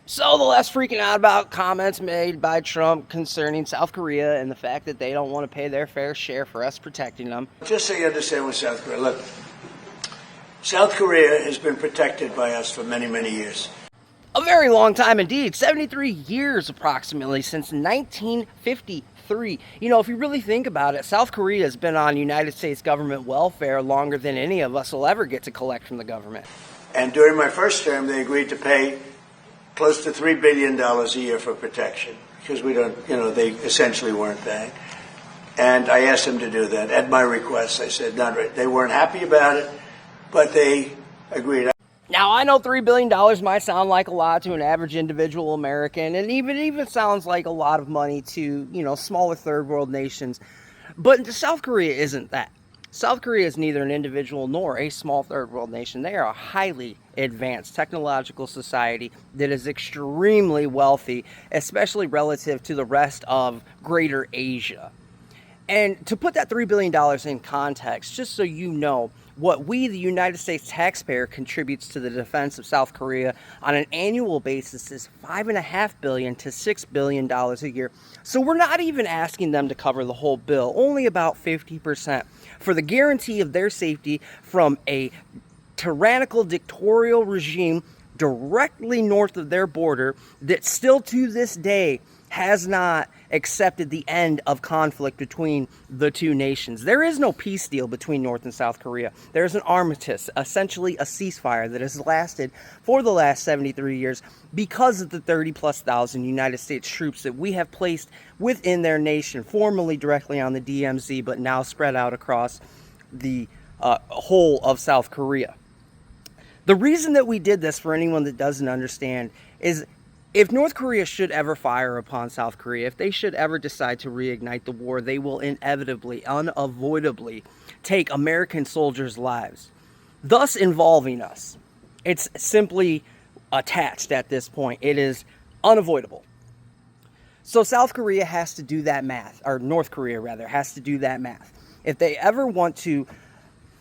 So the left's freaking out about comments made by Trump concerning South Korea and the fact that they don't want to pay their fair share for us protecting them. Just so you understand with South Korea, look, South Korea has been protected by us for many, many years. A very long time indeed, 73 years approximately, since 1953. You know, if you really think about it, South Korea has been on United States government welfare longer than any of us will ever get to collect from the government. And during my first term, they agreed to pay close to $3 billion a year for protection, because we don't, they essentially weren't paying. And I asked them to do that at my request. I said, not right. They weren't happy about it, but they agreed. Now, I know $3 billion might sound like a lot to an average individual American, and even sounds like a lot of money to, smaller third world nations. But South Korea isn't that. South Korea is neither an individual nor a small third world nation. They are a highly advanced technological society that is extremely wealthy, especially relative to the rest of Greater Asia. And to put that $3 billion in context, just so you know, what we, the United States taxpayer, contributes to the defense of South Korea on an annual basis is $5.5 billion to $6 billion a year. So we're not even asking them to cover the whole bill, only about 50%, for the guarantee of their safety from a tyrannical dictatorial regime directly north of their border that still to this day has not accepted the end of conflict between the two nations. There is no peace deal between North and South Korea. There is an armistice, essentially a ceasefire that has lasted for the last 73 years because of the 30,000+ United States troops that we have placed within their nation, formerly directly on the DMZ, but now spread out across the whole of South Korea. The reason that we did this, for anyone that doesn't understand, is if North Korea should ever fire upon South Korea, if they should ever decide to reignite the war, they will inevitably, unavoidably take American soldiers' lives, thus involving us. It's simply attached at this point. It is unavoidable. So South Korea has to do that math, or North Korea rather, has to do that math. If they ever want to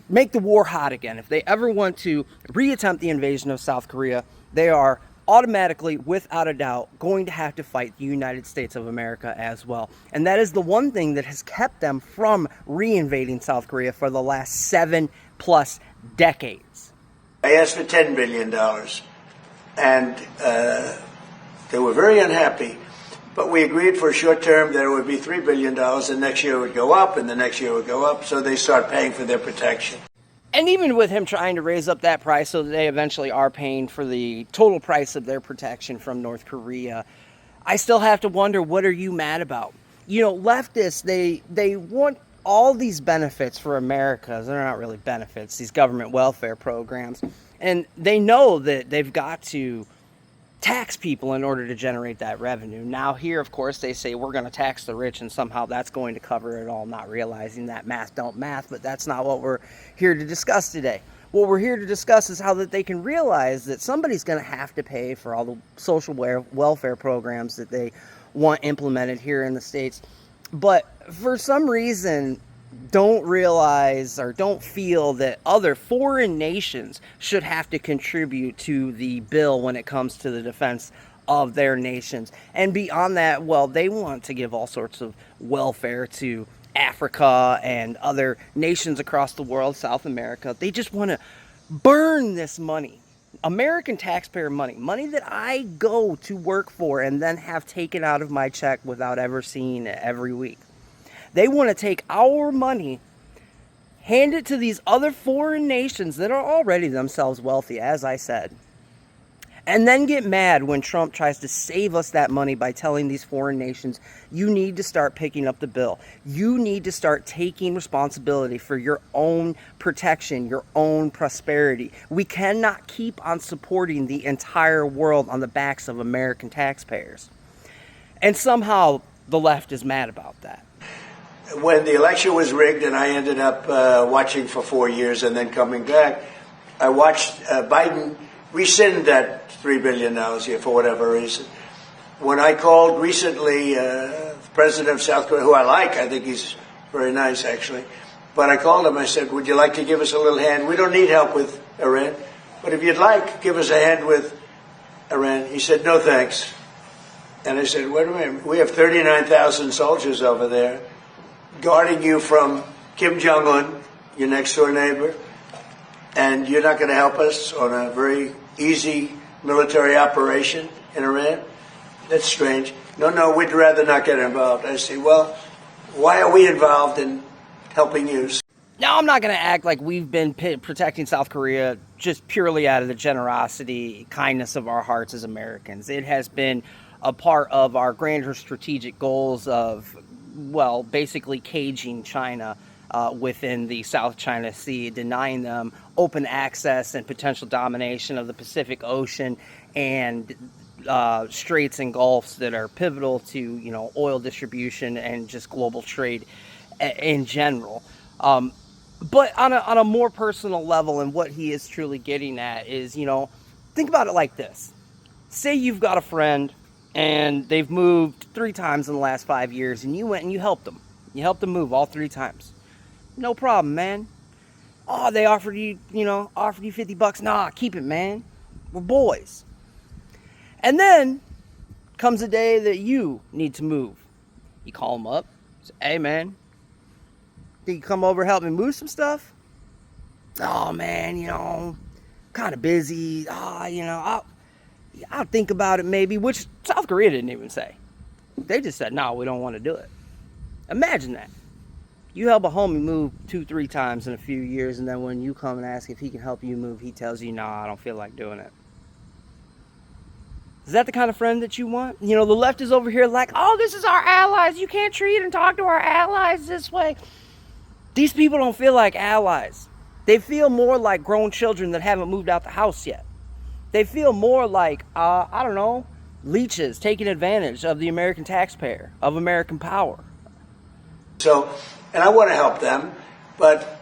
make the war hot again, if they ever want to reattempt the invasion of South Korea, they are automatically, without a doubt, going to have to fight the United States of America as well. And that is the one thing that has kept them from reinvading South Korea for the last 7+ decades. I asked for $10 billion, and they were very unhappy. But we agreed for a short term that it would be $3 billion, and next year it would go up, and the next year it would go up, so they start paying for their protection. And even with him trying to raise up that price so that they eventually are paying for the total price of their protection from North Korea, I still have to wonder, what are you mad about? Leftists, they want all these benefits for America. They're not really benefits, these government welfare programs. And they know that they've got to tax people in order to generate that revenue. Now here, of course, they say we're going to tax the rich and somehow that's going to cover it all, not realizing that math don't math, but that's not what we're here to discuss today. What we're here to discuss is how that they can realize that somebody's going to have to pay for all the social welfare programs that they want implemented here in the States. But for some reason, don't realize or don't feel that other foreign nations should have to contribute to the bill when it comes to the defense of their nations. And beyond that, well, they want to give all sorts of welfare to Africa and other nations across the world, South America. They just want to burn this money. American taxpayer money that I go to work for and then have taken out of my check without ever seeing it every week. They want to take our money, hand it to these other foreign nations that are already themselves wealthy, as I said, and then get mad when Trump tries to save us that money by telling these foreign nations, you need to start picking up the bill. You need to start taking responsibility for your own protection, your own prosperity. We cannot keep on supporting the entire world on the backs of American taxpayers. And somehow the left is mad about that. When the election was rigged and I ended up watching for 4 years and then coming back, I watched Biden rescind that $3 billion here for whatever reason. When I called recently the president of South Korea, who I like, I think he's very nice actually, but I called him, I said, would you like to give us a little hand? We don't need help with Iran, but if you'd like, give us a hand with Iran? He said, no thanks. And I said, wait a minute, we have 39,000 soldiers over there guarding you from Kim Jong-un, your next door neighbor, and you're not going to help us on a very easy military operation in Iran? That's strange. No, we'd rather not get involved. I say, well, why are we involved in helping you? Now, I'm not going to act like we've been protecting South Korea just purely out of the generosity, kindness of our hearts as Americans. It has been a part of our grander strategic goals of, well, basically caging China within the South China Sea, denying them open access and potential domination of the Pacific Ocean and straits and gulfs that are pivotal to, you know, oil distribution and just global trade in general. But on a more personal level, and what he is truly getting at is, you know, think about it like this. Say you've got a friend and they've moved 3 times in the last 5 years, and you went and you helped them. You helped them move all 3 times. No problem, man. Oh, they offered you $50. Nah, keep it, man. We're boys. And then comes a day that you need to move. You call them up. Say, hey, man, think you come over and help me move some stuff? Oh, man, you know, kind of busy. I'll think about it maybe, which South Korea didn't even say. They just said, no, we don't want to do it. Imagine that. You help a homie move 2-3 times in a few years, and then when you come and ask if he can help you move, he tells you, nah, I don't feel like doing it. Is that the kind of friend that you want? You know, the left is over here like, oh, this is our allies. You can't treat and talk to our allies this way. These people don't feel like allies. They feel more like grown children that haven't moved out the house yet. They feel more like, leeches taking advantage of the American taxpayer, of American power. So, and I want to help them, but,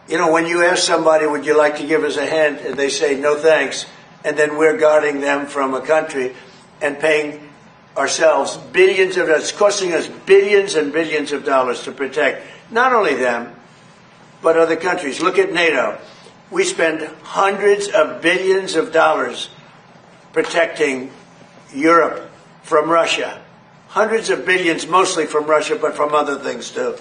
you know, when you ask somebody, would you like to give us a hand, and they say, no thanks, and then we're guarding them from a country and paying ourselves billions of dollars, it's costing us billions and billions of dollars to protect not only them, but other countries. Look at NATO. We spend hundreds of billions of dollars protecting Europe from Russia. Hundreds of billions, mostly from Russia, but from other things too.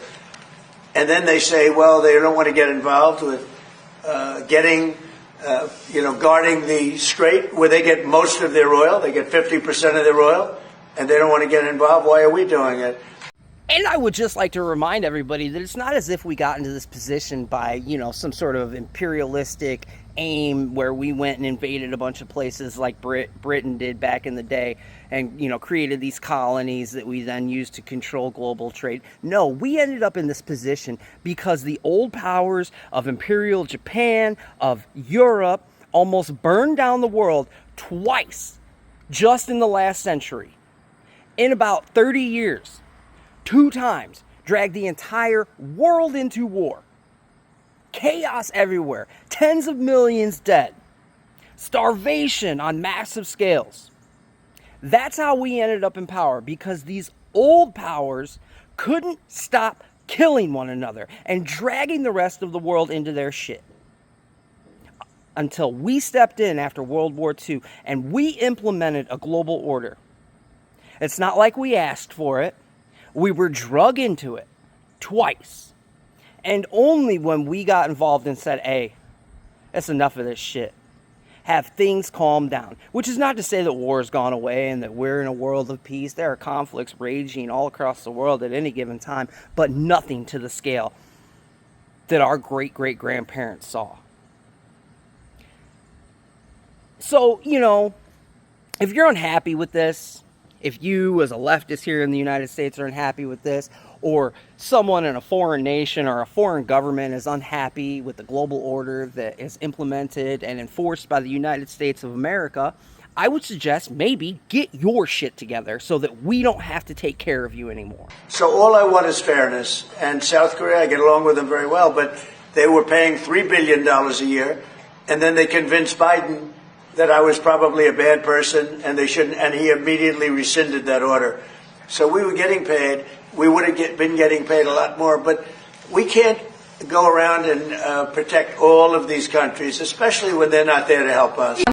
And then they say, well, they don't want to get involved with guarding the strait where they get most of their oil. They get 50% of their oil, and they don't want to get involved. Why are we doing it? And I would just like to remind everybody that it's not as if we got into this position by, you know, some sort of imperialistic aim where we went and invaded a bunch of places like Britain did back in the day and, you know, created these colonies that we then used to control global trade. No, we ended up in this position because the old powers of Imperial Japan, of Europe, almost burned down the world twice just in the last century. In about 30 years. 2 times, dragged the entire world into war. Chaos everywhere, tens of millions dead, starvation on massive scales. That's how we ended up in power, because these old powers couldn't stop killing one another and dragging the rest of the world into their shit. Until we stepped in after World War II and we implemented a global order. It's not like we asked for it. We were drug into it twice. And only when we got involved and said, hey, that's enough of this shit, have things calmed down. Which is not to say that war has gone away and that we're in a world of peace. There are conflicts raging all across the world at any given time, but nothing to the scale that our great-great-grandparents saw. So, you know, if you're unhappy with this, if you as a leftist here in the United States are unhappy with this, or someone in a foreign nation or a foreign government is unhappy with the global order that is implemented and enforced by the United States of America, I would suggest maybe get your shit together so that we don't have to take care of you anymore. So all I want is fairness. And South Korea, I get along with them very well, but they were paying $3 billion a year, and then they convinced Biden that I was probably a bad person and they shouldn't, and he immediately rescinded that order. So we were getting paid. We would have been getting paid a lot more, but we can't go around and protect all of these countries, especially when they're not there to help us.